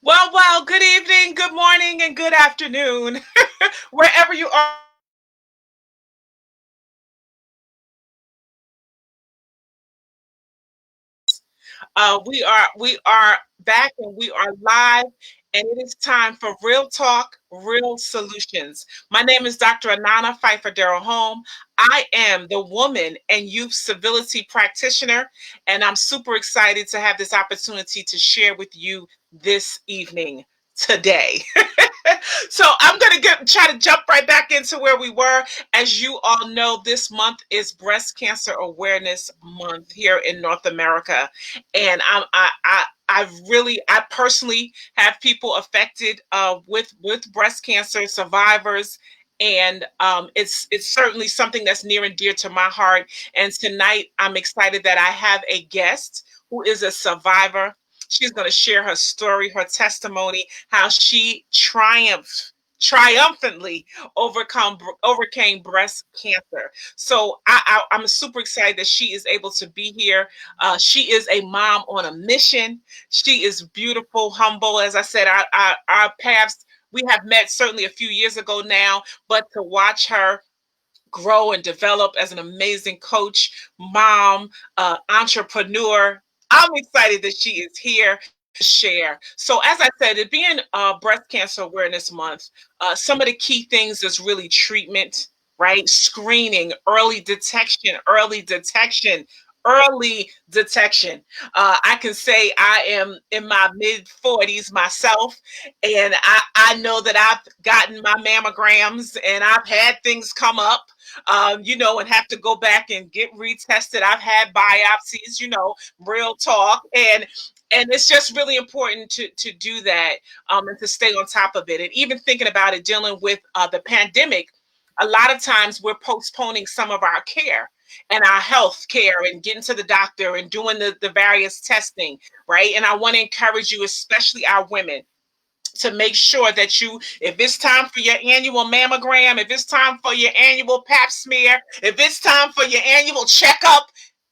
Well, good evening, good morning, and good afternoon, wherever you are. We are back and we are live, and it is time for Real Talk, Real Solutions. My name is Dr. Anana Pfeiffer Darrell Home. I am the woman and youth civility practitioner, and I'm super excited to have this opportunity to share with you this evening today. So I'm going to try to jump right back into where we were. As you all know, this month is Breast Cancer Awareness Month here in North America, and I personally have people affected with breast cancer survivors. And it's certainly something that's near and dear to my heart. And tonight, I'm excited that I have a guest who is a survivor. She's going to share her story, her testimony, how she triumphantly overcame breast cancer. So I'm super excited that she is able to be here. She is a mom on a mission. She is beautiful, humble. As I said, our paths, we have met certainly a few years ago now, but to watch her grow and develop as an amazing coach, mom, entrepreneur. I'm excited that she is here to share. So, as I said, it being Breast Cancer Awareness Month, some of the key things is really treatment, right? Screening, early detection. Early detection. I can say I am in my mid 40s myself, and I know that I've gotten my mammograms and I've had things come up, and have to go back and get retested. I've had biopsies, real talk, and it's just really important to do that, and to stay on top of it. And even thinking about it, dealing with the pandemic, a lot of times we're postponing some of our care and our health care and getting to the doctor and doing the various testing, right? And I want to encourage you, especially our women, to make sure that if it's time for your annual mammogram, if it's time for your annual pap smear, if it's time for your annual checkup,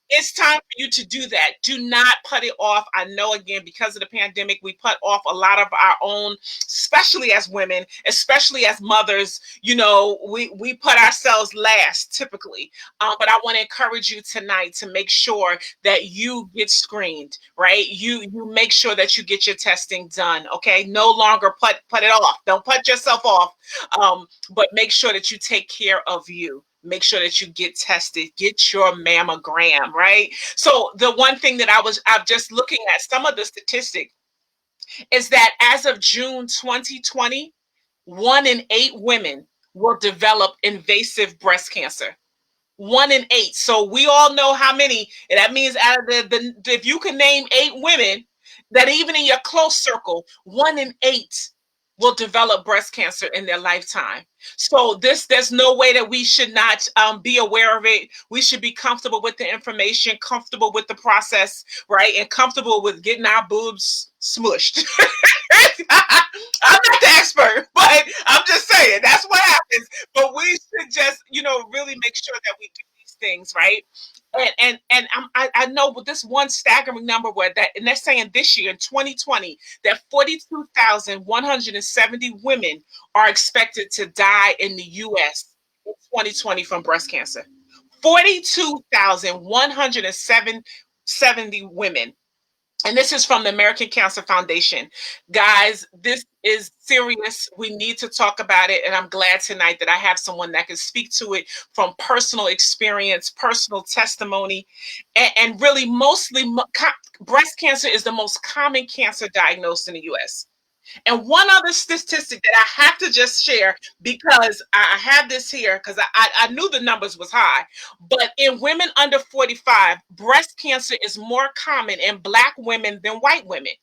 it's time for you to do that. Do not put it off. I know, again, because of the pandemic, we put off a lot of our own, especially as women, especially as mothers. We put ourselves last typically. But I want to encourage you tonight to make sure that you get screened, right? You make sure that you get your testing done. Okay, no longer put it off. Don't put yourself off. But make sure that you take care of you. Make sure that you get tested, get your mammogram, right? So the one thing that I'm just looking at some of the statistics is that as of June 2020, 1 in 8 women will develop invasive breast cancer. 1 in 8. So we all know how many. And that means out of if you can name 8 women, that even in your close circle, 1 in 8 will develop breast cancer in their lifetime. So there's no way that we should not be aware of it. We should be comfortable with the information, comfortable with the process, right, and comfortable with getting our boobs smushed. I'm not the expert, but I'm just saying that's what happens. But we should just, really make sure that we do these things, right? And I know with this one staggering number where that, and they're saying this year in 2020 that 42,170 women are expected to die in the U.S. in 2020 from breast cancer. 42,170 women. And this is from the American Cancer Foundation. Guys, this is serious. We need to talk about it. And I'm glad tonight that I have someone that can speak to it from personal experience, personal testimony, and really mostly breast cancer is the most common cancer diagnosed in the US. And one other statistic that I have to just share, because I have this here because I knew the numbers was high, but in women under 45, breast cancer is more common in Black women than white women.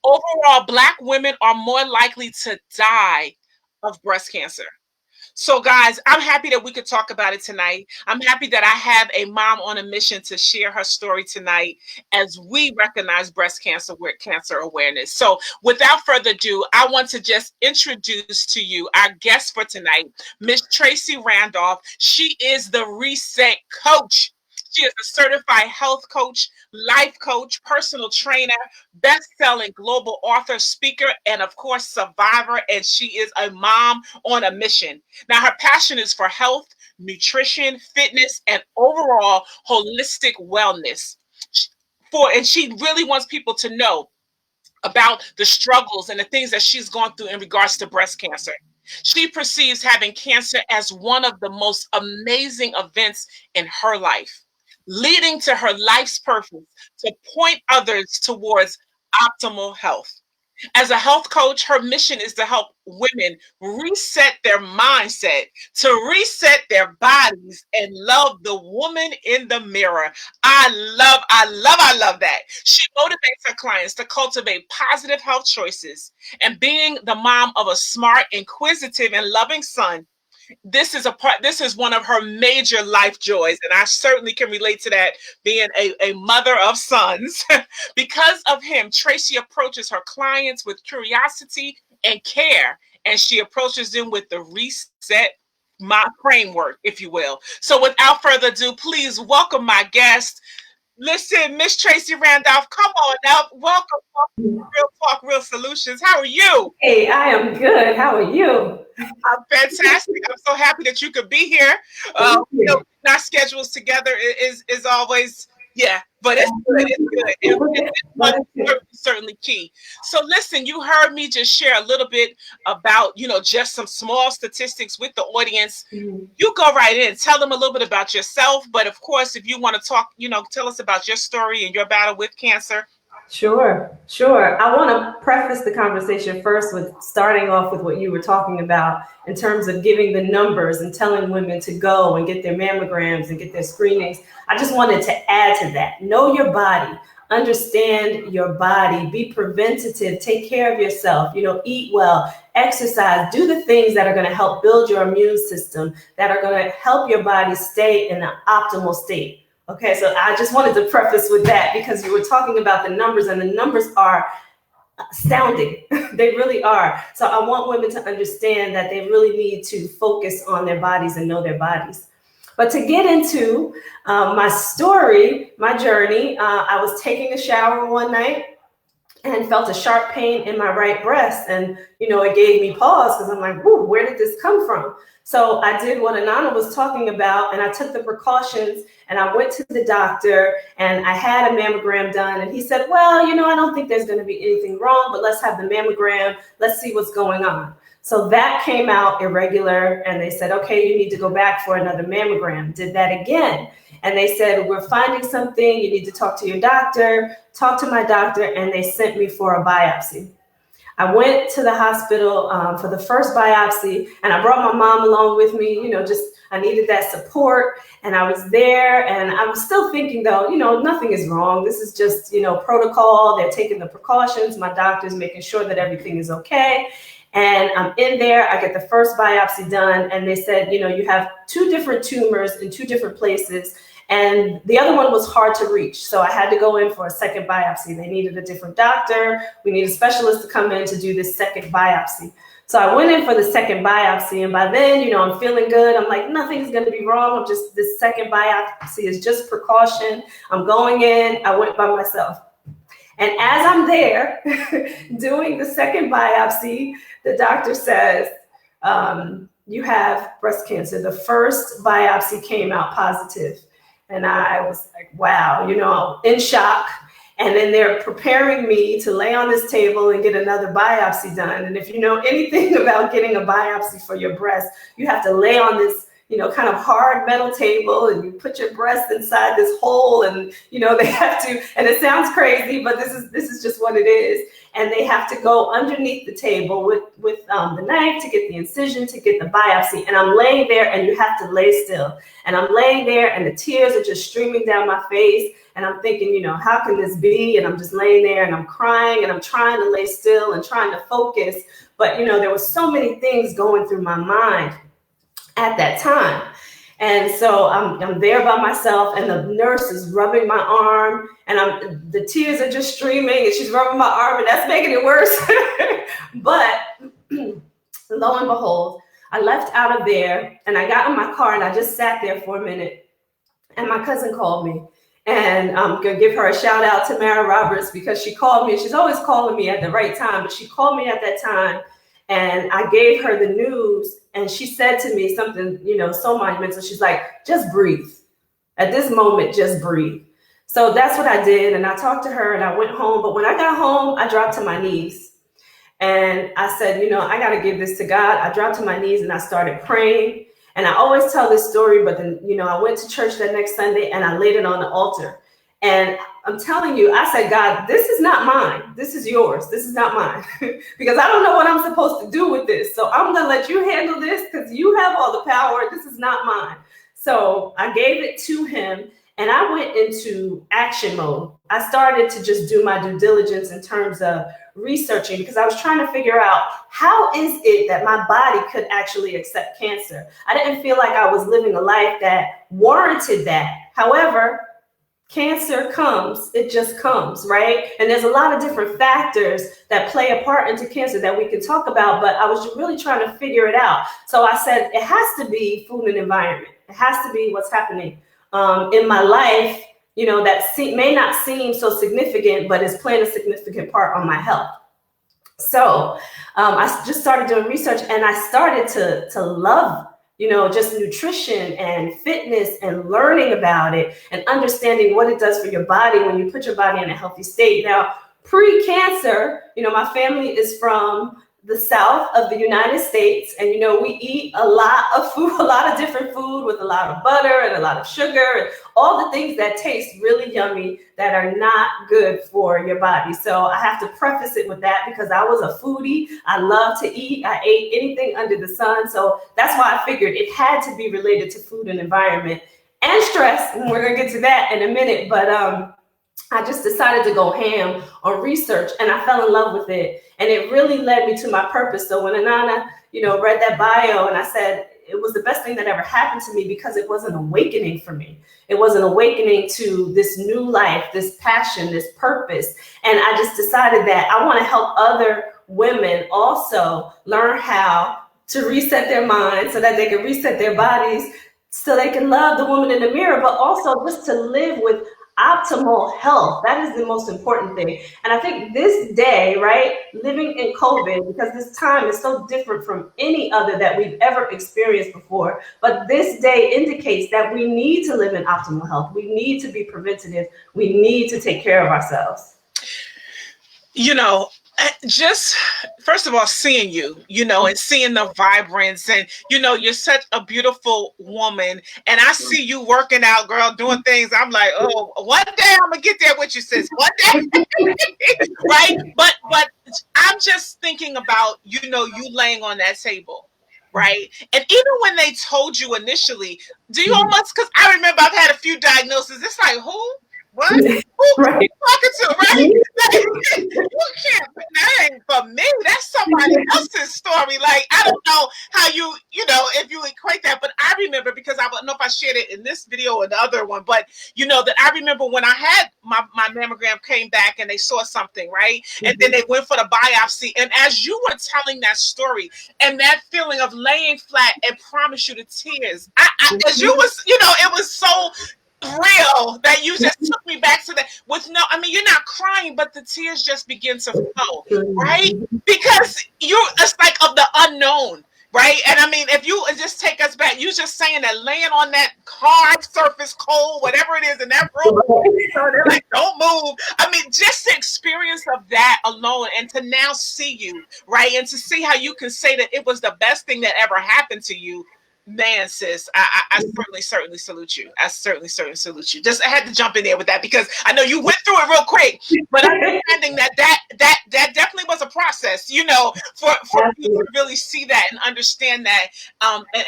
Overall, Black women are more likely to die of breast cancer. So, guys, I'm happy that we could talk about it tonight. I'm happy that I have a mom on a mission to share her story tonight as we recognize breast cancer with cancer awareness. So, without further ado, I want to just introduce to you our guest for tonight, Miss Tracie Randolph. She is the Reset Coach. She is a certified health coach, life coach, personal trainer, best-selling global author, speaker, and of course, survivor. And she is a mom on a mission. Now, her passion is for health, nutrition, fitness, and overall holistic wellness. And she really wants people to know about the struggles and the things that she's gone through in regards to breast cancer. She perceives having cancer as one of the most amazing events in her life, leading to her life's purpose to point others towards optimal health. As a health coach, her mission is to help women reset their mindset, to reset their bodies, and love the woman in the mirror. I love that. She motivates her clients to cultivate positive health choices. And being the mom of a smart, inquisitive, and loving son, this is one of her major life joys, and I certainly can relate to that, being a mother of sons. Because of him, Tracie approaches her clients with curiosity and care, and she approaches them with the reset my framework, if you will. So without further ado, please welcome my guest. Listen, Miss Tracie Randolph, come on now. Welcome to Real Talk, Real Solutions. How are you? Hey, I am good. How are you? I'm fantastic. I'm so happy that you could be here. Thank you. Our schedules together is always, yeah, but it's good. It's good. And this month is certainly key. So listen, you heard me just share a little bit about, just some small statistics with the audience. You go right in. Tell them a little bit about yourself. But of course, if you want to talk, tell us about your story and your battle with cancer. Sure. I want to preface the conversation first with starting off with what you were talking about in terms of giving the numbers and telling women to go and get their mammograms and get their screenings. I just wanted to add to that. Know your body, understand your body, be preventative, take care of yourself, eat well, exercise, do the things that are going to help build your immune system, that are going to help your body stay in an optimal state. Okay, so I just wanted to preface with that because you were talking about the numbers, and the numbers are astounding. They really are. So I want women to understand that they really need to focus on their bodies and know their bodies. But to get into my story, my journey, I was taking a shower one night and felt a sharp pain in my right breast. And, it gave me pause because I'm like, whoa, where did this come from? So I did what Anana was talking about, and I took the precautions, and I went to the doctor, and I had a mammogram done. And he said, well, I don't think there's going to be anything wrong, but let's have the mammogram. Let's see what's going on. So that came out irregular, and they said, okay, you need to go back for another mammogram. Did that again. And they said, we're finding something. You need to talk to your doctor. Talk to my doctor, and they sent me for a biopsy. I went to the hospital for the first biopsy, and I brought my mom along with me, I needed that support, and I was there, and I was still thinking though, nothing is wrong. This is just, protocol. They're taking the precautions. My doctor's making sure that everything is okay. And I'm in there, I get the first biopsy done, and they said, you have 2 different tumors in 2 different places. And the other one was hard to reach. So I had to go in for a second biopsy. They needed a different doctor. We need a specialist to come in to do this second biopsy. So I went in for the second biopsy. And by then, I'm feeling good. I'm like, nothing's going to be wrong. This second biopsy is just precaution. I'm going in. I went by myself. And as I'm there doing the second biopsy, the doctor says, you have breast cancer. The first biopsy came out positive. And I was like, wow, in shock. And then they're preparing me to lay on this table and get another biopsy done. And if you know anything about getting a biopsy for your breast, you have to lay on this, kind of hard metal table, and you put your breast inside this hole, and, they have to, and it sounds crazy, but this is just what it is. And they have to go underneath the table with the knife to get the incision, to get the biopsy. And I'm laying there, and you have to lay still. And I'm laying there, and the tears are just streaming down my face. And I'm thinking, how can this be? And I'm just laying there, and I'm crying, and I'm trying to lay still and trying to focus. But, there were so many things going through my mind at that time. And so I'm there by myself, and the nurse is rubbing my arm, and the tears are just streaming, and she's rubbing my arm, and that's making it worse. But lo and behold, I left out of there, and I got in my car, and I just sat there for a minute. And my cousin called me. And I'm going to give her a shout out to Mara Roberts, because she called me. She's always calling me at the right time, but she called me at that time. And I gave her the news, and she said to me something, so monumental. She's like, just breathe. At this moment, just breathe. So that's what I did. And I talked to her and I went home. But when I got home, I dropped to my knees. And I said, I got to give this to God. I dropped to my knees and I started praying. And I always tell this story, but then, I went to church that next Sunday and I laid it on the altar. And I'm telling you, I said, God, this is not mine. This is yours. This is not mine. Because I don't know what I'm supposed to do with this. So I'm going to let you handle this, because you have all the power. This is not mine. So I gave it to him. And I went into action mode. I started to just do my due diligence in terms of researching, because I was trying to figure out, how is it that my body could actually accept cancer? I didn't feel like I was living a life that warranted that. However, cancer comes, it just comes, right? And there's a lot of different factors that play a part into cancer that we can talk about, but I was really trying to figure it out. So I said, it has to be food and environment. It has to be what's happening in my life, that may not seem so significant, but is playing a significant part on my health. So I just started doing research, and I started to love, just nutrition and fitness, and learning about it and understanding what it does for your body when you put your body in a healthy state. Now, pre-cancer, my family is from the South of the United States. And, we eat a lot of food, a lot of different food with a lot of butter and a lot of sugar and all the things that taste really yummy that are not good for your body. So I have to preface it with that, because I was a foodie. I love to eat. I ate anything under the sun. So that's why I figured it had to be related to food and environment and stress. And we're going to get to that in a minute. But I just decided to go ham on research, and I fell in love with it. And it really led me to my purpose. So when Anana, read that bio, and I said, it was the best thing that ever happened to me, because it was an awakening for me. It was an awakening to this new life, this passion, this purpose. And I just decided that I want to help other women also learn how to reset their minds so that they can reset their bodies, so they can love the woman in the mirror, but also just to live with optimal health. That is the most important thing. And I think this day, right, living in COVID, because this time is so different from any other that we've ever experienced before, but this day indicates that we need to live in optimal health. We need to be preventative. We need to take care of ourselves. Just first of all, seeing you, and seeing the vibrance, and you're such a beautiful woman, and I see you working out, girl, doing things. I'm like, oh, one day I'm gonna get there with you, sis. One day, right? But I'm just thinking about you laying on that table, right? And even when they told you initially, do you almost? Because I remember I've had a few diagnoses. It's like, who? What? Who Right. you talking to, right? You can't, that ain't for me. That's somebody else's story. Like, I don't know how if you equate that, but I remember, because I don't know if I shared it in this video or the other one, but that I remember when I had my mammogram came back and they saw something, right? And then they went for the biopsy. And as you were telling that story and that feeling of laying flat, and promise you the tears, as you was, it was so real that you just took me back to that with you're not crying, but the tears just begin to flow, right? Because it's like of the unknown, right? And if you just take us back, you just saying that laying on that hard surface, cold, whatever it is in that room, so they're like, don't move. Just the experience of that alone, and to now see you, right? And to see how you can say that it was the best thing that ever happened to you. Man, sis, I certainly salute you. I certainly salute you. Just I had to jump in there with that, because I know you went through it real quick, but understanding that definitely was a process, for you to really see that and understand that,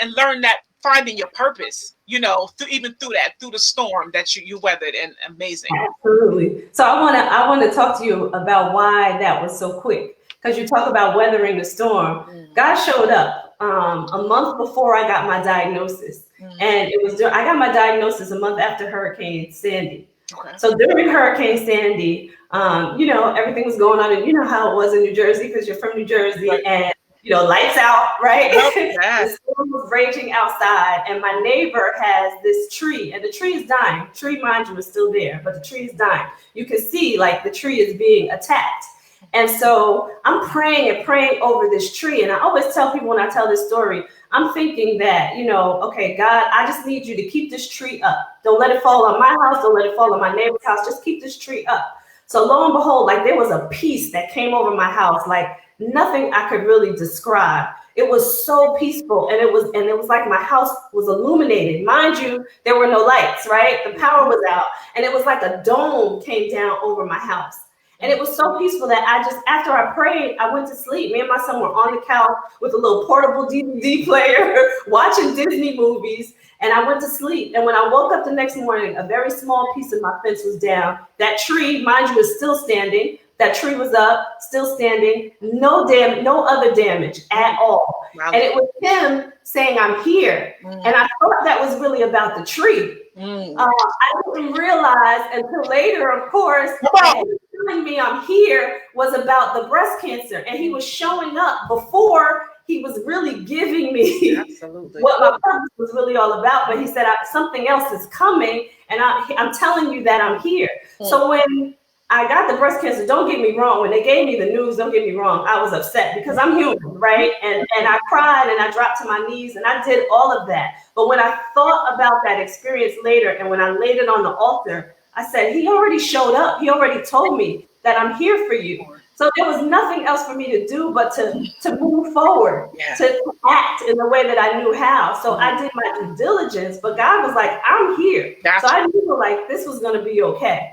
and learn that, finding your purpose, through the storm that you weathered, and amazing. Absolutely. So I want to talk to you about why that was so quick. Because you talk about weathering the storm. God showed up a month before I got my diagnosis. And I got my diagnosis a month after Hurricane Sandy. Okay. So during Hurricane Sandy, everything was going on, and you know how it was in New Jersey, because you're from New Jersey. Right. And, lights out, right? Yep. The Yes. storm was raging outside, and my neighbor has this tree, and the tree is dying. The tree, mind you, is still there, but the tree is dying. You can see like the tree is being attacked. And so I'm praying and praying over this tree. And I always tell people when I tell this story, I'm thinking that, okay, God, I just need you to keep this tree up. Don't let it fall on my house. Don't let it fall on my neighbor's house. Just keep this tree up. So lo and behold, like there was a peace that came over my house, like nothing I could really describe. It was so peaceful, and it was like my house was illuminated. Mind you, there were no lights, right? The power was out, and it was like a dome came down over my house. And it was so peaceful that after I prayed, I went to sleep. Me and my son were on the couch with a little portable DVD player, watching Disney movies, and I went to sleep. And when I woke up the next morning, a very small piece of my fence was down. That tree, mind you, is still standing. That tree was up, still standing, no other damage at all. Wow. And it was him saying, "I'm here." And I thought that was really about the tree. I didn't realize until later, of course, that him telling me I'm here was about the breast cancer. And he was showing up before he was really giving me Absolutely what my purpose was really all about. But he said, something else is coming, and I'm telling you that I'm here. So when I got the breast cancer, don't get me wrong, when they gave me the news, don't get me wrong, I was upset because I'm human, right? And I cried and I dropped to my knees and I did all of that. But when I thought about that experience later and when I laid it on the altar, I said, he already showed up. He already told me that I'm here for you. So there was nothing else for me to do but to move forward, to act in the way that I knew how. So I did my due diligence, but God was like, I'm here. So I knew like this was going to be okay.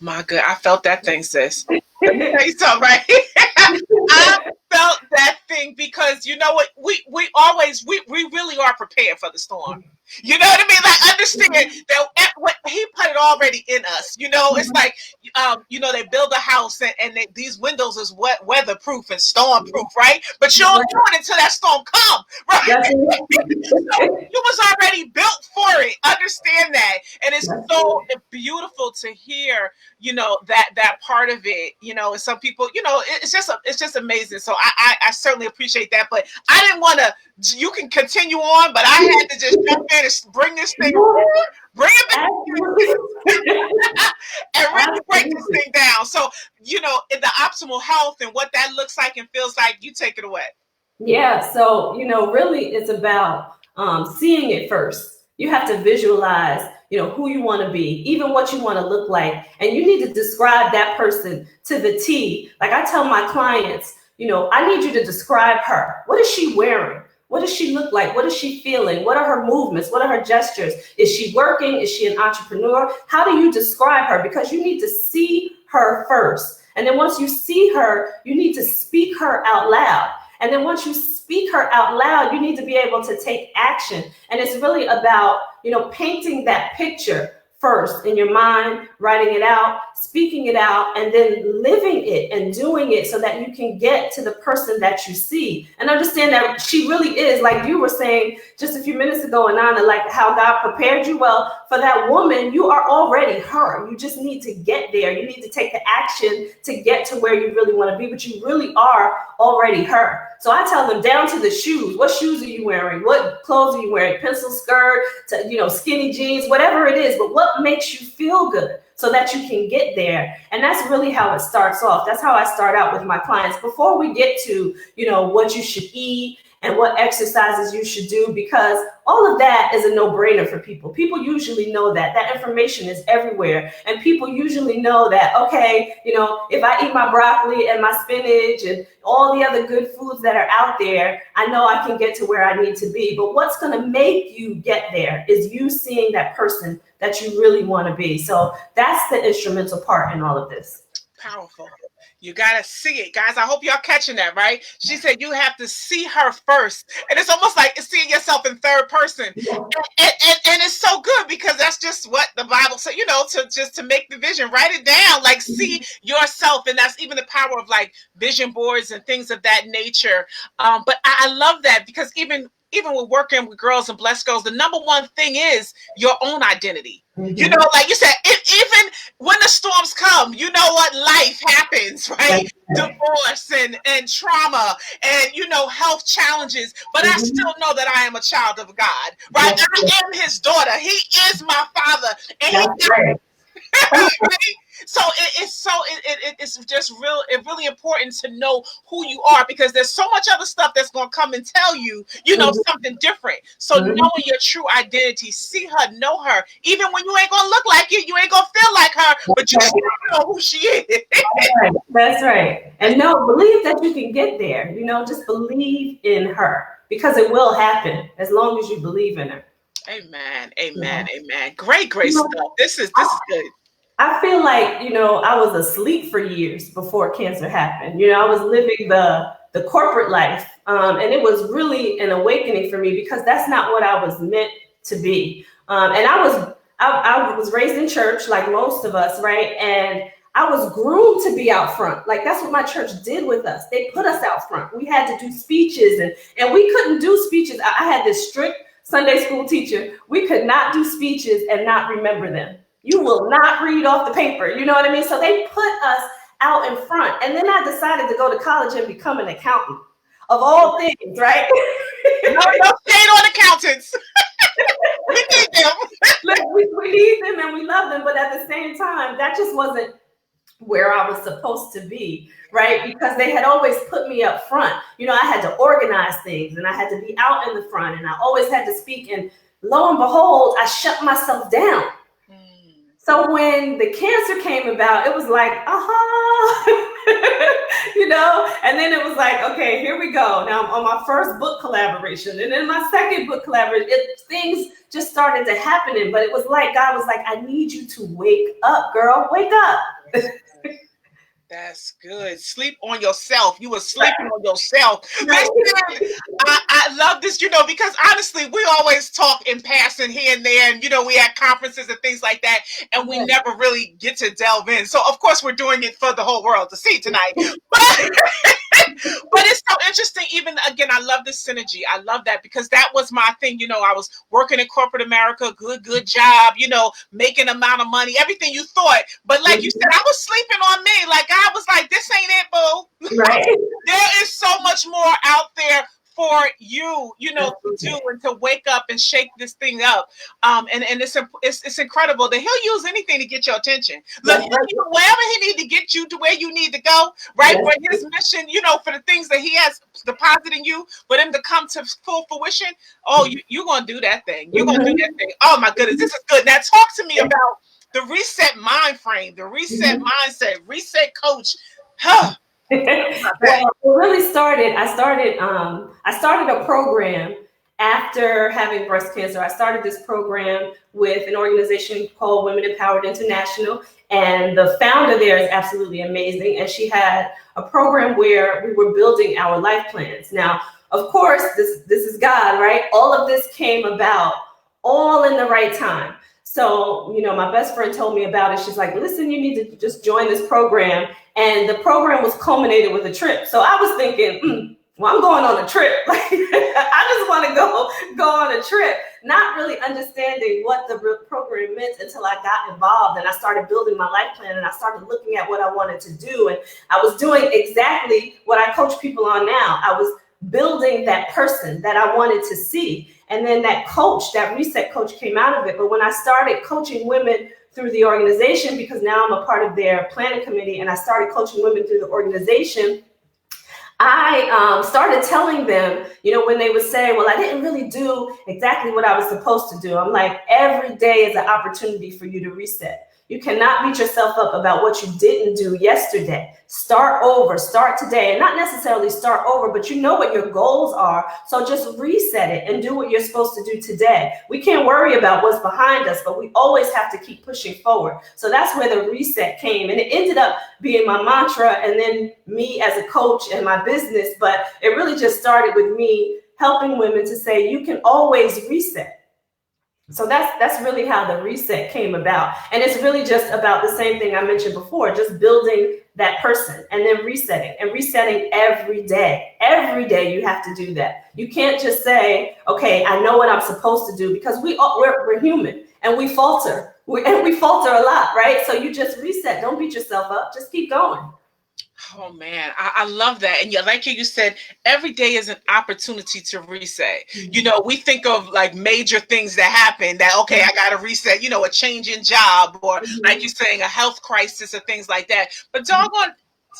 My good, I felt that thing, sis. Let me tell you something, right? I felt that thing because you know what? We really are prepared for the storm. You know what I mean? Like understand that what he put it already in us. It's like they build a house and these windows is weatherproof and stormproof, right? But you don't do it until that storm come, right? So you was already built for it. Understand that, and it's so beautiful to hear. That part of it. And some people, it's just amazing. So I certainly appreciate that. But I didn't want to. You can continue on, but I had to just jump in and bring this thing, bring it back, and really break this thing down. So in the optimal health and what that looks like and feels like, you take it away. Yeah. So really, it's about seeing it first. You have to visualize, who you want to be, even what you want to look like. And you need to describe that person to the T. Like I tell my clients, I need you to describe her. What is she wearing? What does she look like? What is she feeling? What are her movements? What are her gestures? Is she working? Is she an entrepreneur? How do you describe her? Because you need to see her first. And then once you see her, you need to speak her out loud. And then once you speak her out loud, you need to be able to take action. And it's really about, painting that picture first in your mind, writing it out, speaking it out, and then living it and doing it so that you can get to the person that you see. And understand that she really is, like you were saying just a few minutes ago, Anana, like how God prepared you. Well, for that woman, you are already her. You just need to get there. You need to take the action to get to where you really want to be, but you really are already her. So I tell them down to the shoes. What shoes are you wearing? What clothes are you wearing? Pencil skirt, to, skinny jeans, whatever it is. But what makes you feel good so that you can get there? And that's really how it starts off. That's how I start out with my clients before we get to, what you should eat and what exercises you should do, because all of that is a no-brainer for people. People usually know that. That information is everywhere. And people usually know that, okay, if I eat my broccoli and my spinach and all the other good foods that are out there, I know I can get to where I need to be. But what's going to make you get there is you seeing that person that you really want to be. So that's the instrumental part in all of this. Powerful. You gotta see it, guys. I hope y'all catching that, right? She said you have to see her first, and it's almost like seeing yourself in third person, and it's so good because that's just what the Bible said. To make the vision, write it down, like see yourself, and that's even the power of like vision boards and things of that nature. But I love that because even even with working with girls and blessed girls, the number one thing is your own identity. You Mm-hmm. know, like you said, even when the storms come, you know what, life happens, right? That's right. Divorce and trauma and, you know, health challenges. But I Mm-hmm. still know that I am a child of God, right? That's, I am his daughter. He is my father. And he that's right. right? So it's just really important to know who you are, because there's so much other stuff that's going to come and tell you, you know, Mm-hmm. something different. So knowing your true identity, see her, know her, even when you ain't going to look like it, you ain't going to feel like her, but you That's still know who she is. right. That's right. And no, believe that you can get there. You know, just believe in her because it will happen as long as you believe in her. Amen. Yeah. Amen. Amen. Great You know, stuff. This is good. I feel like, I was asleep for years before cancer happened. I was living the corporate life. And it was really an awakening for me because that's not what I was meant to be. And I was raised in church like most of us, right? And I was groomed to be out front. Like that's what my church did with us. They put us out front. We had to do speeches and we couldn't do speeches. I had this strict Sunday school teacher. We could not do speeches and not remember them. You will not read off the paper. You know what I mean? So they put us out in front. And then I decided to go to college and become an accountant of all things, right? No shade on accountants. We need them. Look, we need them and we love them. But at the same time, that just wasn't where I was supposed to be, right? Because they had always put me up front. I had to organize things and I had to be out in the front and I always had to speak. And lo and behold, I shut myself down. So when the cancer came about, it was like, and then it was like, okay, here we go. Now I'm on my first book collaboration. And then my second book collaboration, things just started to happen. But it was like, God was like, I need you to wake up, girl, wake up. That's good. Sleep on yourself. You were sleeping on yourself. Listen, I love this, because honestly, we always talk in passing here and there, and we had conferences and things like that, and we never really get to delve in. So of course we're doing it for the whole world to see tonight. But it's so interesting. Even again, I love the synergy. I love that because that was my thing. I was working in corporate America, good job, making amount of money, everything you thought. But like you said, I was sleeping on me. Like I was like, this ain't it, boo. Right. There is so much more out there for you, to do and to wake up and shake this thing up. And it's incredible that he'll use anything to get your attention. Look, wherever he need to get you to where you need to go, right? For his mission, for the things that he has deposited in you, for them to come to full fruition. Oh, you're gonna do that thing. You're gonna do that thing. Oh my goodness, this is good. Now talk to me about the reset mind frame, the reset mindset, reset coach. Huh. Well, it really started. I started a program after having breast cancer. I started this program with an organization called Women Empowered International, and the founder there is absolutely amazing. And she had a program where we were building our life plans. Now, of course, this is God, right? All of this came about all in the right time. So, my best friend told me about it. She's like, listen, you need to just join this program. And the program was culminated with a trip. So I was thinking, well, I'm going on a trip. Like, I just want to go on a trip, not really understanding what the program meant until I got involved and I started building my life plan and I started looking at what I wanted to do. And I was doing exactly what I coach people on now. I was building that person that I wanted to see. And then that reset coach came out of it. But when I started coaching women through the organization, because now I'm a part of their planning committee and I started coaching women through the organization, I started telling them, when they would say, well, I didn't really do exactly what I was supposed to do. I'm like, every day is an opportunity for you to reset. You cannot beat yourself up about what you didn't do yesterday. Start over, start today, and not necessarily start over, but you know what your goals are. So just reset it and do what you're supposed to do today. We can't worry about what's behind us, but we always have to keep pushing forward. So that's where the reset came. And it ended up being my mantra and then me as a coach and my business. But it really just started with me helping women to say, you can always reset. So that's really how the reset came about. And it's really just about the same thing I mentioned before, just building that person and then resetting every day. Every day you have to do that. You can't just say, okay, I know what I'm supposed to do, because we're human and we falter. We falter a lot, right? So you just reset. Don't beat yourself up. Just keep going. Oh man, I love that. And yeah, like you said, every day is an opportunity to reset. You know, we think of like major things that happen that, okay, I got to reset, a change in job, or like you're saying, a health crisis or things like that. But doggone,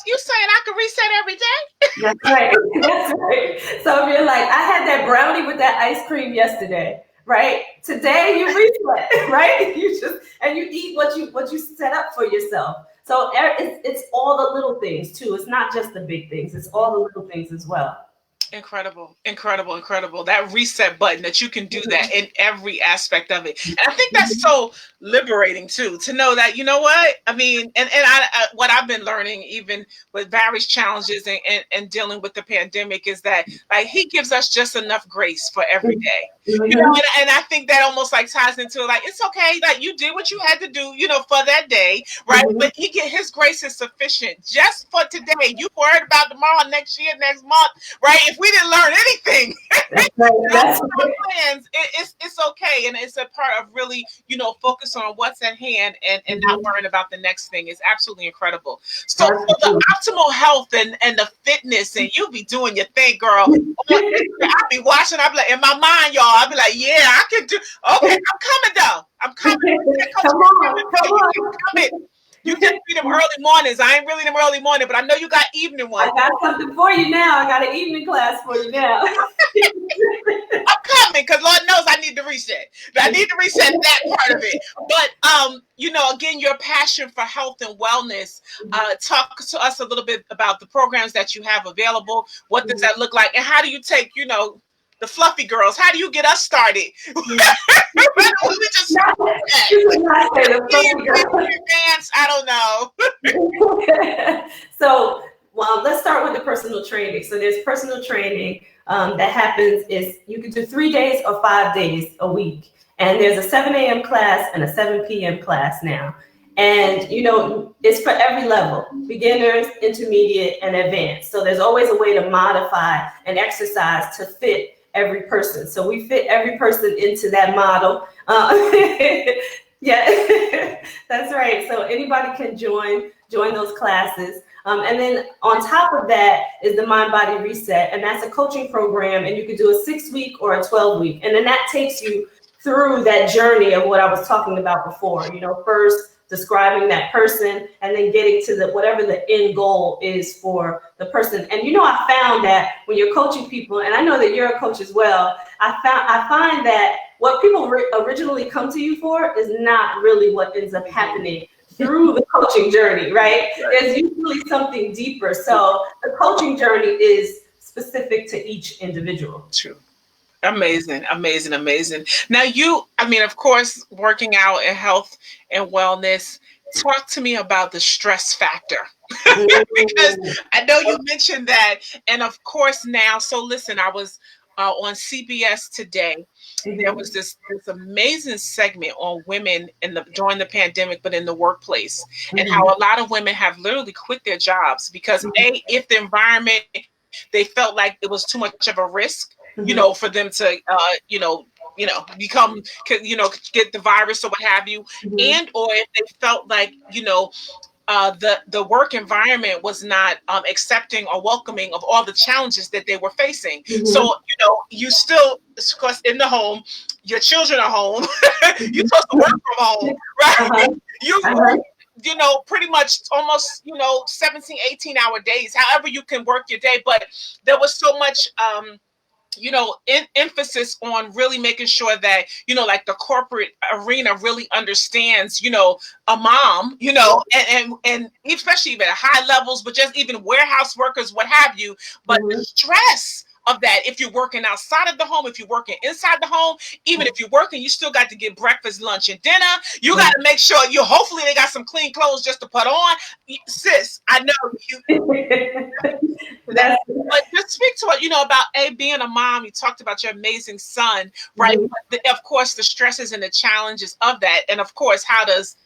you saying I can reset every day? That's right. That's right. So if you're like, I had that brownie with that ice cream yesterday, right? Today you reset, right? You just and you eat what you set up for yourself. So it's all the little things too. It's not just the big things. It's all the little things as well. Incredible, incredible, incredible. That reset button, that you can do that in every aspect of it. And I think that's so liberating too, to know that, you know what? I mean, what I've been learning, even with various challenges and dealing with the pandemic, is that like he gives us just enough grace for every day. And I think that almost like ties into like, it's okay, like you did what you had to do, for that day, right? But his grace is sufficient just for today. You worried about tomorrow, next year, next month, right? If we didn't learn anything, That's right. That's our plans, it's okay. And it's a part of really, focus on what's at hand, and not worrying about the next thing is absolutely incredible. So for the optimal health and the fitness, and you be doing your thing, girl. I'll be watching, I'll be like, in my mind, y'all, I'll be like, yeah, I can do, okay, I'm coming though. I'm coming. Come on, come on. I'm coming. You just be them early mornings. I ain't really them early morning, but I know you got evening ones. I got something for you now. I got an evening class for you now. I'm coming because Lord knows I need to reset. I need to reset that part of it. But again, your passion for health and wellness. Talk to us a little bit about the programs that you have available. What does that look like, and how do you take the fluffy girls? How do you get us started? We just advance. I don't know. So, well, let's start with the personal training. So there's personal training that happens is you can do 3 days or 5 days a week. And there's a 7 a.m. class and a 7 p.m. class now. And, it's for every level, beginners, intermediate, and advanced. So there's always a way to modify an exercise to fit every person. So we fit every person into that model. Yeah, that's right. So anybody can join those classes. And then on top of that is the Mind Body Reset. And that's a coaching program. And you could do a 6-week or a 12-week. And then that takes you through that journey of what I was talking about before. First describing that person and then getting to whatever the end goal is for the person. And I found that when you're coaching people, and I know that you're a coach as well, I find that what people originally come to you for is not really what ends up happening through the coaching journey, right? There's usually something deeper. So the coaching journey is specific to each individual. True. Amazing, amazing, amazing. Now of course, working out in health and wellness, talk to me about the stress factor. Because I know you mentioned that. And of course now, so listen, I was on CBS today. There was this amazing segment on women during the pandemic, but in the workplace, and how a lot of women have literally quit their jobs because if the environment, they felt like it was too much of a risk, for them to, become, get the virus or what have you, and or if they felt like, the work environment was not accepting or welcoming of all the challenges that they were facing. So, you still, of course, in the home, your children are home, you're supposed to work from home, right? Pretty much almost, 17, 18-hour days, however you can work your day. But there was so much, emphasis on really making sure that, like the corporate arena really understands, a mom, and especially even at high levels, but just even warehouse workers, what have you. But the stress of that, if you're working outside of the home, if you're working inside the home, even if you're working, you still got to get breakfast, lunch, and dinner. You got to make sure hopefully they got some clean clothes just to put on. Sis, I know you. But just speak to it, about being a mom. You talked about your amazing son, right? Mhm. But of course, the stresses and the challenges of that. And of course, how does,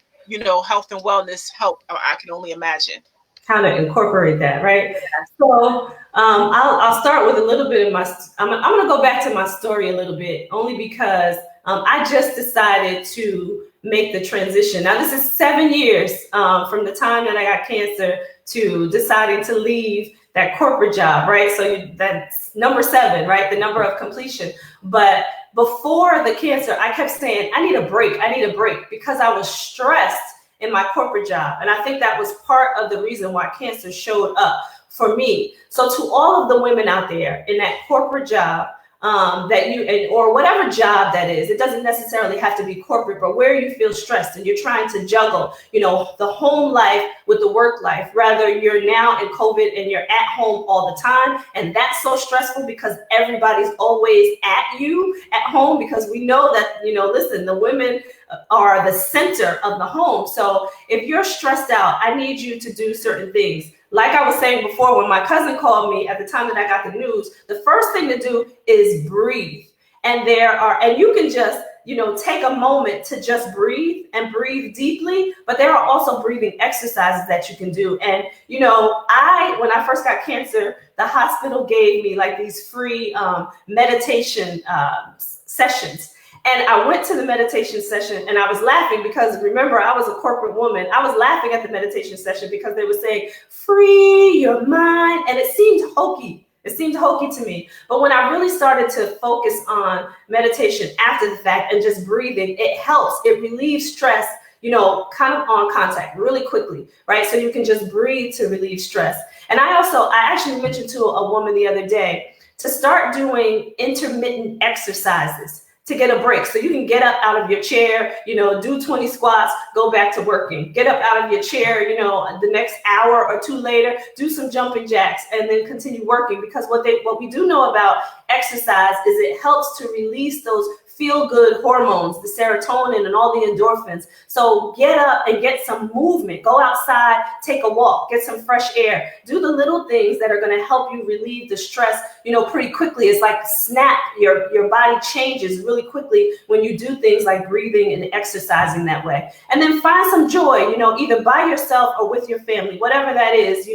health and wellness help? I can only imagine. How to incorporate that, right? So I'll start with a little bit of my. I'm going to go back to my story a little bit, only because I just decided to make the transition. Now this is 7 years from the time that I got cancer to deciding to leave that corporate job, right? So that's number 7, right? The number of completion. But before the cancer, I kept saying, I need a break. I need a break because I was stressed in my corporate job. And I think that was part of the reason why cancer showed up for me. So to all of the women out there in that corporate job, or whatever job that is, it doesn't necessarily have to be corporate, but where you feel stressed and you're trying to juggle, the home life with the work life. Rather, you're now in COVID and you're at home all the time. And that's so stressful because everybody's always at you at home, because we know that, listen, the women are the center of the home. So if you're stressed out, I need you to do certain things. Like I was saying before, when my cousin called me at the time that I got the news, the first thing to do is breathe. And you can just, take a moment to just breathe and breathe deeply, but there are also breathing exercises that you can do. And, when I first got cancer, the hospital gave me like these free meditation sessions. And I went to the meditation session and I was laughing because, remember, I was a corporate woman. I was laughing at the meditation session because they were saying, free your mind. And it seemed hokey. It seemed hokey to me. But when I really started to focus on meditation after the fact and just breathing, it helps. It relieves stress, kind of on contact really quickly, right? So you can just breathe to relieve stress. And I actually mentioned to a woman the other day to start doing intermittent exercises to get a break. So you can get up out of your chair, do 20 squats, go back to working. Get up out of your chair, the next hour or two later, do some jumping jacks and then continue working. Because what we do know about exercise is it helps to release those feel-good hormones, the serotonin and all the endorphins. So get up and get some movement. Go outside, take a walk, get some fresh air. Do the little things that are going to help you relieve the stress, pretty quickly. It's like snap. Your body changes really quickly when you do things like breathing and exercising that way. And then find some joy, either by yourself or with your family, whatever that is.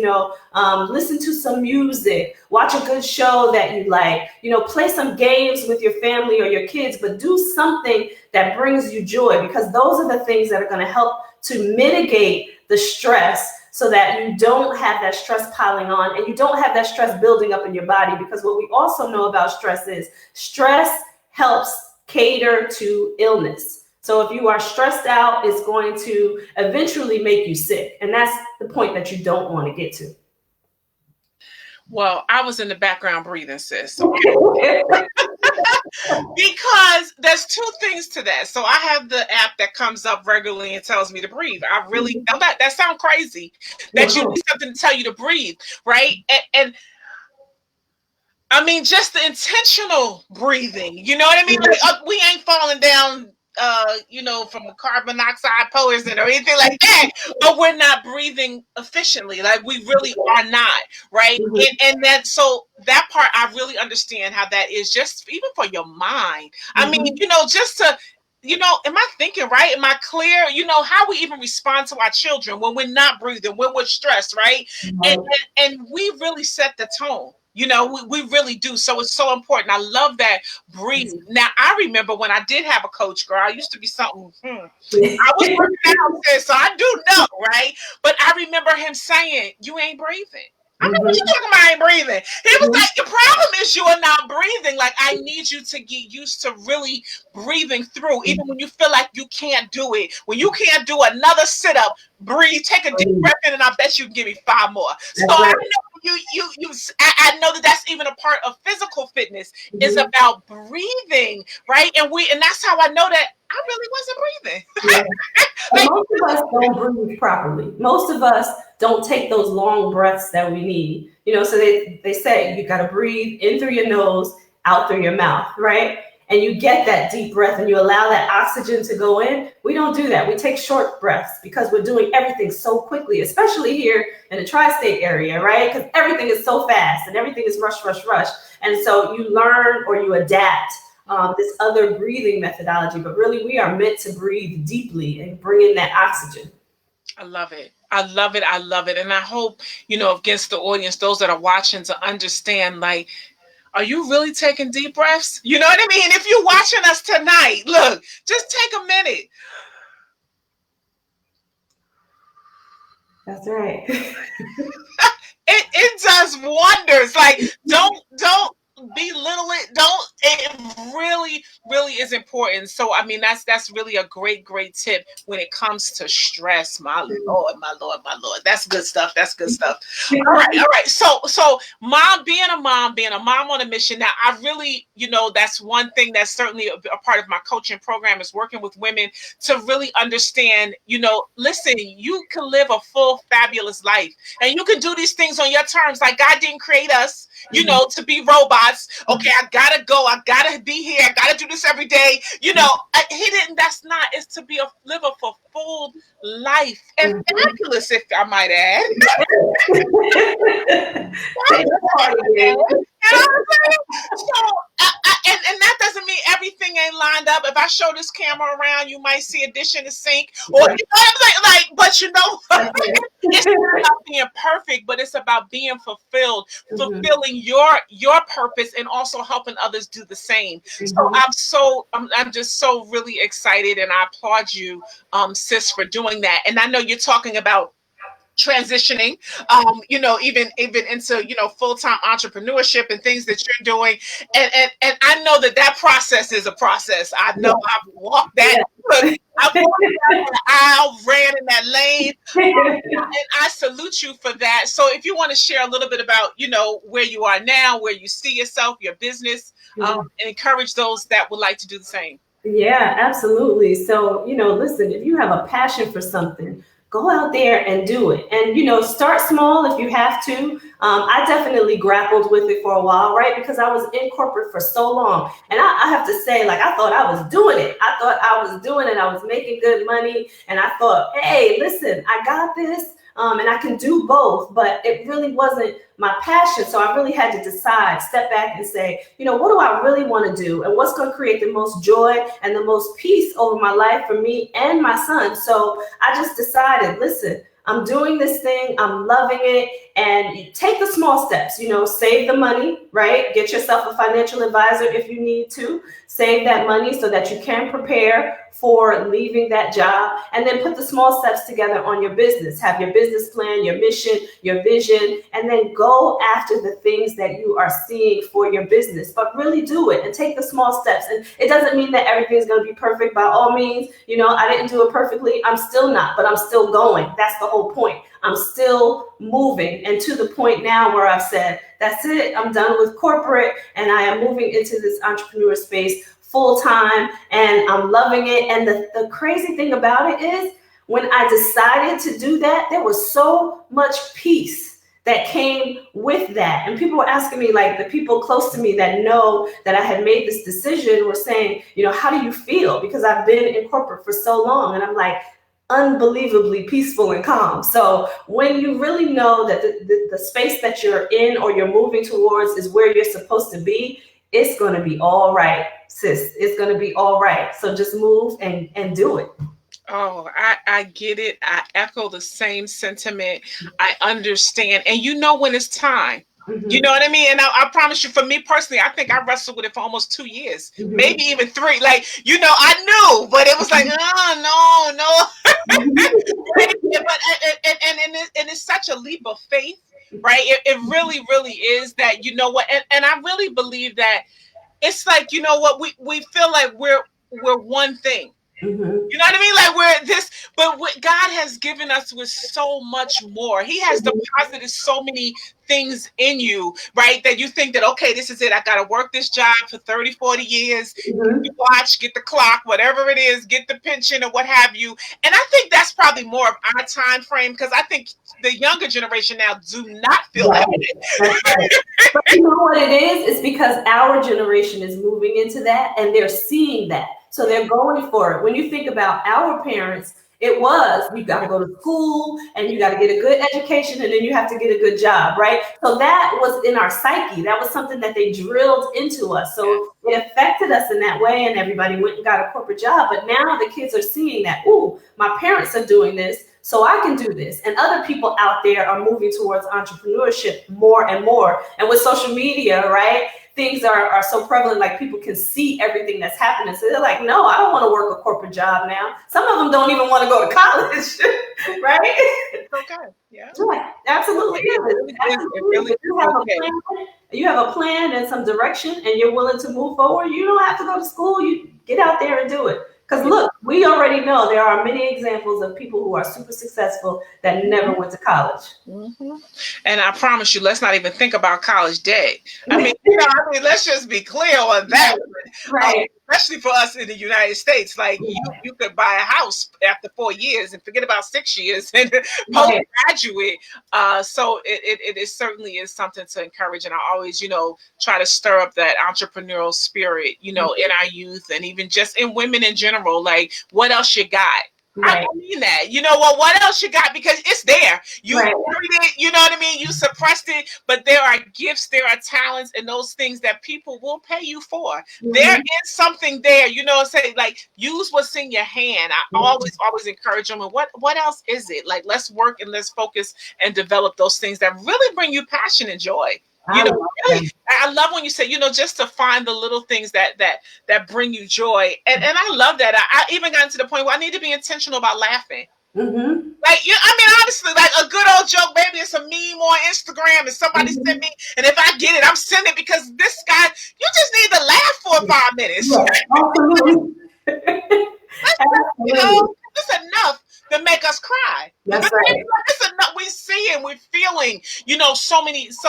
Listen to some music, watch a good show that you like, play some games with your family or your kids, but do something that brings you joy, because those are the things that are going to help to mitigate the stress so that you don't have that stress piling on and you don't have that stress building up in your body. Because what we also know about stress is stress helps cater to illness. So if you are stressed out, it's going to eventually make you sick. And that's the point that you don't want to get to. Well, I was in the background breathing, sis. Because there's two things to that. So I have the app that comes up regularly and tells me to breathe. I really know that sounds crazy that you need something to tell you to breathe, right? And I mean, just the intentional breathing. You know what I mean? Like, we ain't falling down, from the carbon monoxide poison or anything like that, but we're not breathing efficiently. Like, we really are not, right? And then, so that part, I really understand how that is, just even for your mind. I mean, just to, am I thinking right? Am I clear? How we even respond to our children when we're not breathing, when we're stressed, right? And we really set the tone. We really do. So it's so important. I love that breathe. Now, I remember when I did have a coach, girl, I used to be something, I was working out there, so I do know, right? But I remember him saying, you ain't breathing. I'm like, what you talking about? I ain't breathing. He was like, the problem is you are not breathing. Like, I need you to get used to really breathing through, even when you feel like you can't do it. When you can't do another sit-up, breathe, take a deep breath in, and I bet you can give me 5 more. So I know I know that's even a part of physical fitness is about breathing, right? And that's how I know that I really wasn't breathing. Like, most of us don't breathe properly. Most of us don't take those long breaths that we need. So they say you got to breathe in through your nose, out through your mouth, right? and you get that deep breath and you allow that oxygen to go in. We don't do that. We take short breaths because we're doing everything so quickly, especially here in the tri-state area, right? Because everything is so fast and everything is rush, rush, rush. And so you learn or you adapt this other breathing methodology, but really we are meant to breathe deeply and bring in that oxygen. I love it. I love it. I love it. And I hope, against the audience, those that are watching to understand, like, are you really taking deep breaths? You know what I mean? If you're watching us tonight, look, just take a minute. That's right. It does wonders. Like, don't belittle it. Don't. It really is important. So I mean, that's really a great tip when it comes to stress. My lord, my lord, my lord. That's good stuff. That's good stuff. All right. So being a mom on a mission. Now, I really, that's one thing that's certainly a part of my coaching program is working with women to really understand. Listen, you can live a full, fabulous life, and you can do these things on your terms. Like, God didn't create us, to be robots. Okay, I gotta go. I gotta be here. I gotta do this every day. He didn't. That's not. It's to live a fulfilled life and fabulous, if I might add. And that doesn't mean everything ain't lined up. If I show this camera around, you might see a dish in the sink, or but it's not about being perfect, but it's about being fulfilled, fulfilling your purpose, and also helping others do the same. So I'm just so really excited, and I applaud you, sis, for doing that. And I know you're talking about transitioning, even into full-time entrepreneurship and things that you're doing, and I know that process is a process. I know I've walked that. Look, I've walked down the aisle, ran in that lane, and I salute you for that. So if you want to share a little bit about where you are now, where you see yourself, your business, and encourage those that would like to do the same. Yeah, absolutely. So, listen, if you have a passion for something, go out there and do it. And, start small if you have to. I definitely grappled with it for a while, right? Because I was in corporate for so long. And I have to say, like, I thought I was doing it. I thought I was doing it. I was making good money. And I thought, hey, listen, I got this. And I can do both, but it really wasn't my passion. So I really had to decide, step back and say, what do I really want to do? And what's going to create the most joy and the most peace over my life for me and my son? So I just decided, listen, I'm doing this thing. I'm loving it. And you take the small steps, save the money, right? Get yourself a financial advisor if you need to. Save that money so that you can prepare for leaving that job, and then put the small steps together on your business. Have your business plan, your mission, your vision, and then go after the things that you are seeing for your business. But really do it and take the small steps. And it doesn't mean that everything's going to be perfect by all means. I didn't do it perfectly. I'm still not, but I'm still going. That's the whole point. I'm still moving, and to the point now where I've said, that's it. I'm done with corporate, and I am moving into this entrepreneur space full time, and I'm loving it. And the crazy thing about it is, when I decided to do that, there was so much peace that came with that. And people were asking me, like the people close to me that know that I had made this decision were saying, how do you feel? Because I've been in corporate for so long. And I'm like, unbelievably peaceful and calm. So when you really know that the space that you're in or you're moving towards is where you're supposed to be, it's going to be all right, sis. It's going to be all right. So just move and do it. Oh, I get it. I echo the same sentiment. I understand. And when it's time. You know what I mean? And I promise you, for me personally, I think I wrestled with it for almost 2 years, maybe even 3. Like, I knew, but it was like, oh, no. And it's such a leap of faith, right? It really is that, what, and I really believe that it's like, what, we feel like we're one thing. Mm-hmm. You know what I mean? Like we're this, but what God has given us with so much more. He has deposited so many things in you, right? That you think that, okay, this is it. I got to work this job for 30, 40 years, get Mm-hmm. the watch, get the clock, whatever it is, get the pension or what have you. And I think that's probably more of our time frame because I think the younger generation now do not feel that Right. That's right. But you know what it is? It's because our generation is moving into that and they're seeing that. So they're going for it. When you think about our parents, it was you got to go to school and you got to get a good education and then you have to get a good job, right? So that was in our psyche. That was something that they drilled into us. way. So it affected us in that way and everybody went and got a corporate job. But now the kids are seeing that, ooh, my parents are doing this, so I can do this. And other people out there are moving towards entrepreneurship more and more. And with social media, right? Things are so prevalent, like people can see everything that's happening. So they're like, no, I don't want to work a corporate job now. Some of them don't even want to go to college, right? It's okay. Yeah. Yeah, absolutely It is. really is. It Absolutely. really If is you have a okay. plan, you have a plan and some direction and you're willing to move forward, you don't have to go to school. You get out there and do it. Because Yeah. look, we already know there are many examples of people who are super successful that never went to college. hmm And I promise you, let's not even think about college debt. I mean, you know, I mean, let's just be clear on that Right. one. Right. Especially for us in the United States, like you could buy a house after 4 years and forget about 6 years and Right. postgraduate. So it is certainly is something to encourage, and I always, try to stir up that entrepreneurial spirit, in our youth and even just in women in general. Like, what else you got? I Right. mean that. You know what else you got? Because it's there. You Right. buried it, you know what I mean? You suppressed it, but there are gifts, there are talents, and those things that people will pay you for. There Mm-hmm. is something there, say like use what's in your hand. I always encourage them. And what else is it? Like let's work and let's focus and develop those things that really bring you passion and joy. I love Really, that. I love when you say, just to find the little things that bring you joy. And I love that. I even got to the point where I need to be intentional about laughing. Mm-hmm. Like I mean, honestly, like a good old joke, maybe it's a meme on Instagram, and somebody sent Mm-hmm. me, and if I get it, I'm sending it because this guy, you just need to laugh for 5 minutes. Yeah, absolutely. you Absolutely. know, it's enough to make us cry. That's right. It's enough. We're seeing, we're feeling, so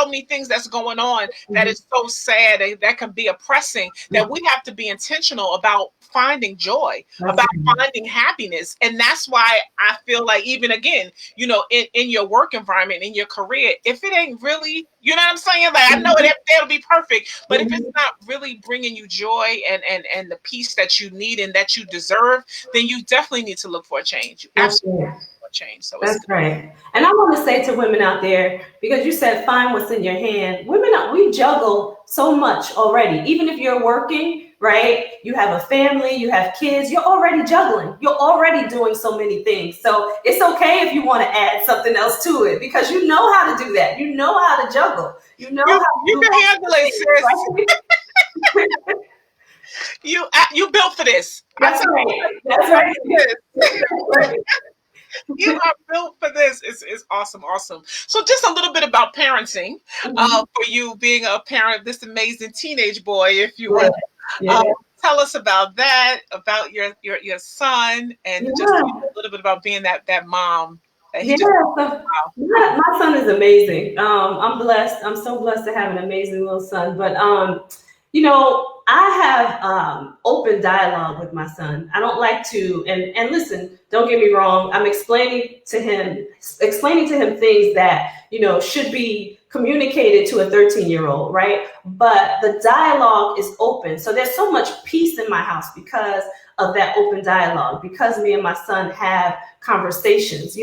many things that's going on that Mhm. is so sad that can be oppressing. That we have to be intentional about finding joy, That's about right. finding happiness, and that's why I feel like even again, in your work environment, in your career, if it ain't really, you know what I'm saying? Like I know Mhm. it'll be perfect, but if it's Mhm. not really bringing you joy and the peace that you need and that you deserve, then you definitely need to look for a change. You That's absolutely right. need for a change. So it's That's good. right. And I want to say to women out there, because you said find what's in your hand. Women, we juggle so much already. Even if you're working, right? You have a family, you have kids, you're already juggling. You're already doing so many things. So it's okay if you want to add something else to it because you know how to do that. You know how to juggle. You know how You to you do can handle multiple it, things, sis. right? You built for this. I That's tell right. you, That's you built right. for this. That's right. You are built for this. It's awesome, awesome. So, just a little bit about parenting, Mhm. for you being a parent of this amazing teenage boy, if you Yeah. will. Um, Yeah. Tell us about that, about your son, and just Yeah. a little bit about being that mom that he Yeah, just. so Wow. my son is amazing. I'm blessed. I'm so blessed to have an amazing little son. But I have open dialogue with my son. I don't like to, and listen, don't get me wrong. I'm explaining to him things that should be communicated to a 13-year-old, right? But the dialogue is open, so there's so much peace in my house because of that open dialogue. Because me and my son have conversations,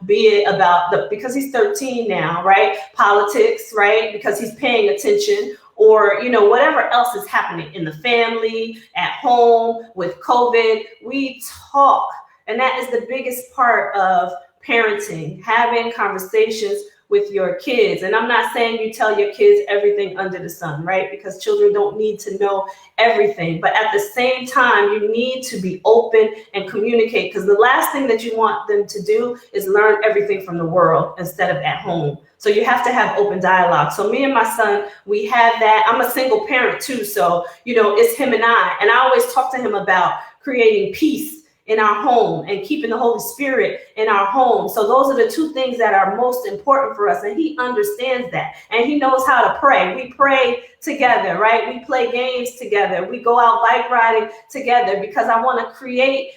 be it about because he's 13 now, right? Politics, right? Because he's paying attention, or whatever else is happening in the family, at home, with COVID. We talk, and that is the biggest part of parenting, having conversations with your kids. And I'm not saying you tell your kids everything under the sun, right? Because children don't need to know everything. But at the same time, you need to be open and communicate, because the last thing that you want them to do is learn everything from the world instead of at home. So you have to have open dialogue. So me and my son, we have that. I'm a single parent too. So, it's him and I. And I always talk to him about creating peace in our home and keeping the Holy Spirit in our home. So those are the two things that are most important for us. And he understands that. And he knows how to pray. We pray together, right? We play games together. We go out bike riding together because I want to create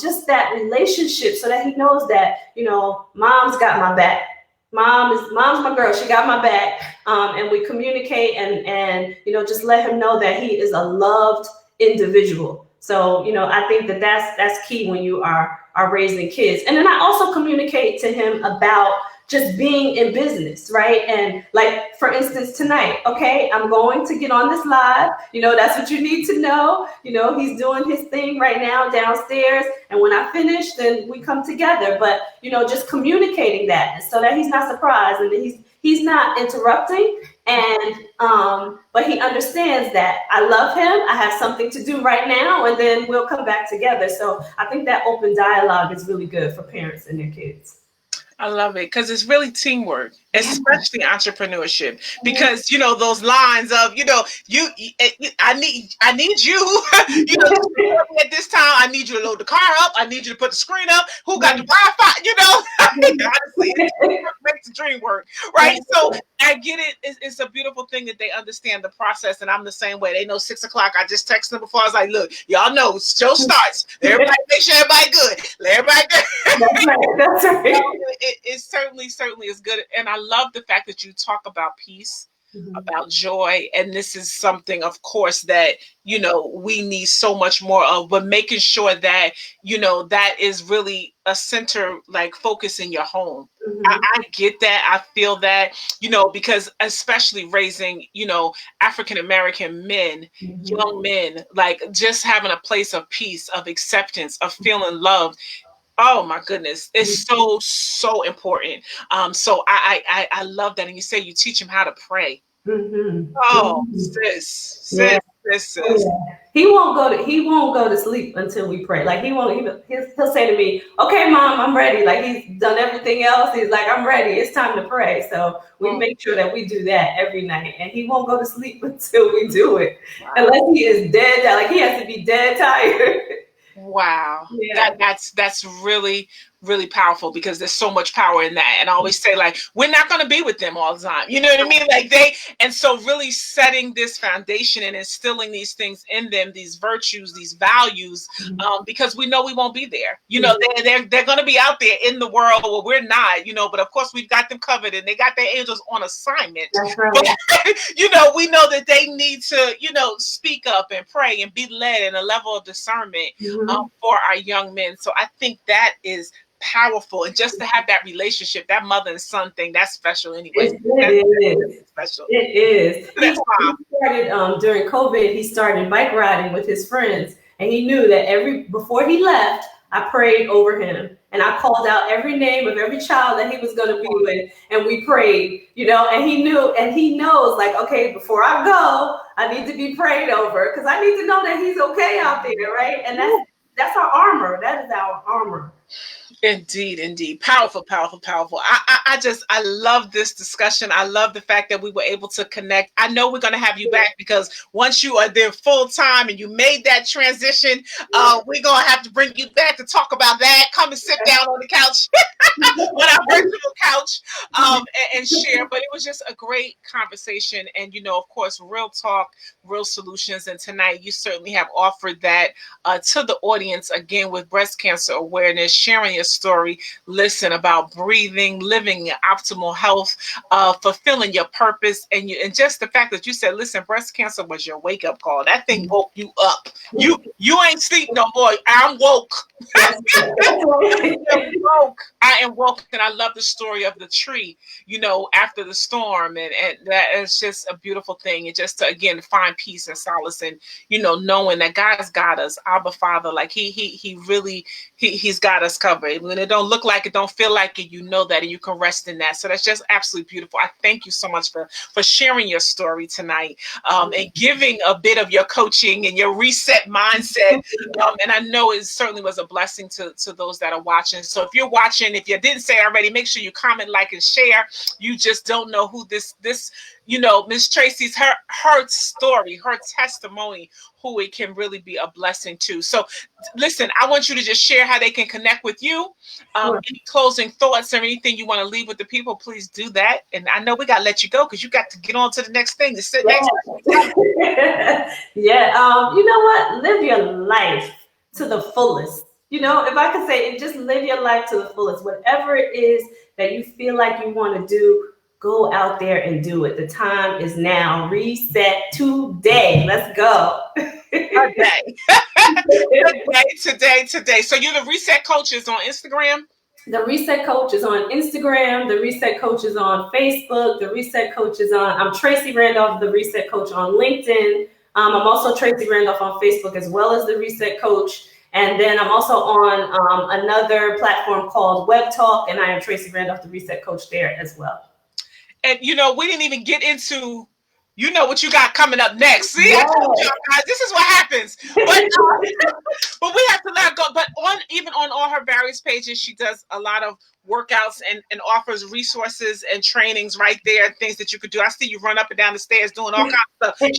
just that relationship so that he knows that, mom's got my back. Mom's my girl. She got my back. And we communicate and just let him know that he is a loved individual. So, I think that that's key when you are raising kids. And then I also communicate to him about just being in business, right? And like, for instance, tonight, okay, I'm going to get on this live. That's what you need to know. He's doing his thing right now downstairs. And when I finish, then we come together. But, just communicating that so that he's not surprised and that he's not interrupting. And but he understands that I love him. I have something to do right now, and then we'll come back together. So I think that open dialogue is really good for parents and their kids. I love it because it's really teamwork, especially entrepreneurship. Because those lines of I need you, at this time. I need you to load the car up. I need you to put the screen up. Who got the Wi-Fi? Honestly, it makes the dream work, right? So I get it. It's a beautiful thing that they understand the process, and I'm the same way. They know 6:00. I just texted them before. I was like, look, y'all know show starts. Everybody make sure everybody good. Let everybody good. That's right. It certainly is good. And I love the fact that you talk about peace, about joy. And this is something, of course, that, we need so much more of, but making sure that, that is really a center, like focus in your home. I get that. I feel that, because especially raising, African-American men, young men, like just having a place of peace, of acceptance, of feeling loved. Oh my goodness, it's so important. So I love that, and you say you teach him how to pray. Oh, sis. He won't go to sleep until we pray. Like he'll say to me, "Okay, mom, I'm ready." Like he's done everything else. He's like, "I'm ready. It's time to pray." So we make sure that we do that every night, and he won't go to sleep until we do it, unless he is dead. Like he has to be dead tired. Wow. Yeah. That's really, really powerful because there's so much power in that. And I always say, like, we're not going to be with them all the time. You know what I mean? Like and so really setting this foundation and instilling these things in them, these virtues, these values, because we know we won't be there. They're going to be out there in the world where we're not, but of course we've got them covered and they got their angels on assignment. That's right. But, we know that they need to, speak up and pray and be led in a level of discernment for our young men. So I think that is powerful, and just to have that relationship, that mother and son thing, that's special anyway. It is special. It is. He started during COVID. He started bike riding with his friends, and he knew that before he left, I prayed over him, and I called out every name of every child that he was going to be with, and we prayed. And he knew, and he knows, like, okay, before I go, I need to be prayed over because I need to know that he's okay out there, right? And that's our armor. That is our armor. Indeed. Powerful. I love this discussion. I love the fact that we were able to connect. I know we're going to have you back because once you are there full time and you made that transition, we're going to have to bring you back to talk about that. Come and sit down on the couch, on our virtual couch, and share. But it was just a great conversation. And, of course, real talk, real solutions. And tonight you certainly have offered that to the audience, again, with breast cancer awareness, sharing your story, listen about breathing, living in optimal health, fulfilling your purpose, and just the fact that you said, listen, breast cancer was your wake up call. That thing woke you up. You ain't sleep no more. I'm woke. I am woke, and I love the story of the tree, after the storm, and that is just a beautiful thing. And just to again find peace and solace, and knowing that God's got us, Abba Father, like He really He's got us covered. When it don't look like it, don't feel like it, that, and you can rest in that. So that's just absolutely beautiful. I thank you so much for sharing your story tonight, and giving a bit of your coaching and your reset mindset. And I know it certainly was a blessing to those that are watching. So if you're watching, if you didn't say already, make sure you comment, like, and share. You just don't know who this Miss Tracy's her story, her testimony, who it can really be a blessing to. So listen, I want you to just share how they can connect with you. Sure. Any closing thoughts or anything you want to leave with the people, please do that. And I know we got to let you go because you got to get on to the next thing to sit next. Yeah, you know what? Live your life to the fullest. You know, if I could say it, just live your life to the fullest. Whatever it is that you feel like you want to do, go out there and do it. The time is now. Reset today. Let's go. Today, today. So you're the Reset Coaches on Instagram. The Reset Coach is on Instagram. The Reset Coach is on Facebook. The Reset Coach is on, I'm Tracie Randolph, the Reset Coach on LinkedIn. I'm also Tracie Randolph on Facebook as well as the Reset Coach. And then I'm also on another platform called Web Talk, and I am Tracie Randolph, the Reset Coach there as well. And we didn't even get into, what you got coming up next. See, I told Yes. y'all guys, this is what happens. But we have to let go. But even on all her various pages, she does a lot of workouts and offers resources and trainings right there, things that you could do. I see you run up and down the stairs doing all kinds of stuff.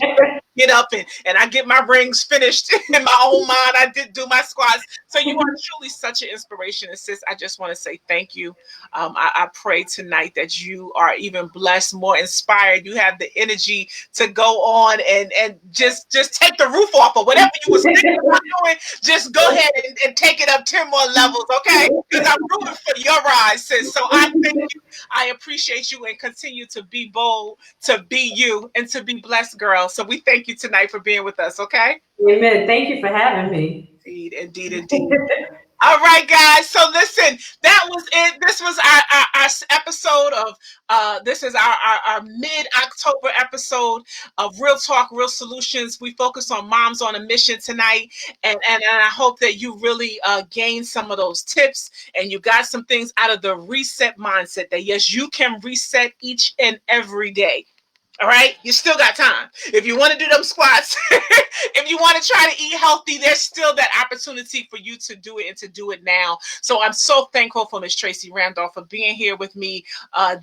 Get up and I get my rings finished in my own mind. I did do my squats. So you are truly such an inspiration. And sis, I just want to say thank you. I pray tonight that you are even blessed, more inspired. You have the energy to go on and just take the roof off or whatever you was thinking about doing. Just go ahead and take it up 10 more levels, okay? Because I'm rooting for your rise, sis. So I thank you. I appreciate you and continue to be bold, to be you, and to be blessed, girl. So we thank you tonight for being with us, okay? Amen. Thank you for having me. Indeed, indeed, indeed. All right, guys. So listen, that was it. This was our episode of this is our mid-October episode of Real Talk, Real Solutions. We focus on moms on a mission tonight, and I hope that you really gained some of those tips and you got some things out of the reset mindset. That yes, you can reset each and every day. All right, you still got time. If you want to do them squats, if you want to try to eat healthy, there's still that opportunity for you to do it and to do it now. So I'm so thankful for Miss Tracie Randolph for being here with me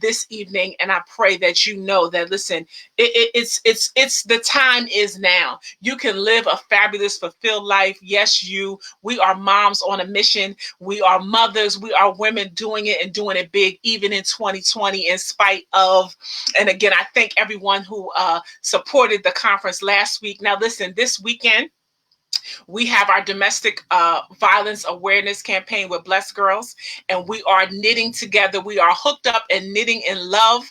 this evening, and I pray that you know that listen, it's the time is now. You can live a fabulous, fulfilled life. Yes, we are moms on a mission. We are mothers. We are women doing it and doing it big, even in 2020, in spite of. And again, I thank everyone who supported the conference last week. Now, listen, this weekend, we have our domestic violence awareness campaign with Blessed Girls, and we are knitting together. We are hooked up and knitting in love.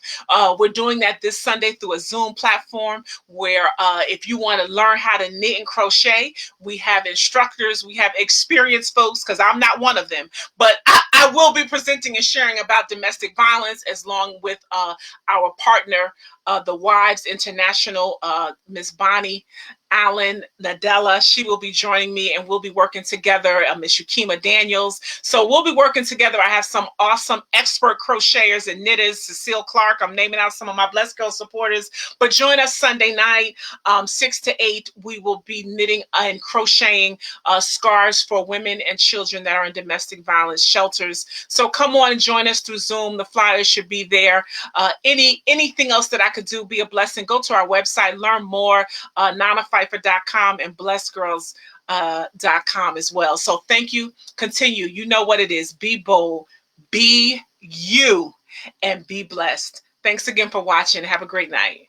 We're doing that this Sunday through a Zoom platform where if you want to learn how to knit and crochet, we have instructors, we have experienced folks, because I'm not one of them, but I will be presenting and sharing about domestic violence as long with our partner, the Wives International, Ms. Bonnie Allen Nadella. She will be joining me and we'll be working together. Miss Yukima Daniels. So we'll be working together. I have some awesome expert crocheters and knitters. Cecile Clark. I'm naming out some of my Blessed Girl supporters. But join us Sunday night, 6 to 8. We will be knitting and crocheting scarves for women and children that are in domestic violence shelters. So come on and join us through Zoom. The flyers should be there. Anything else that I could do, be a blessing, go to our website, learn more, nanapfeiffer.com and blessgirls.com as well. So thank you. Continue. You know what it is. Be bold, be you, and be blessed. Thanks again for watching. Have a great night.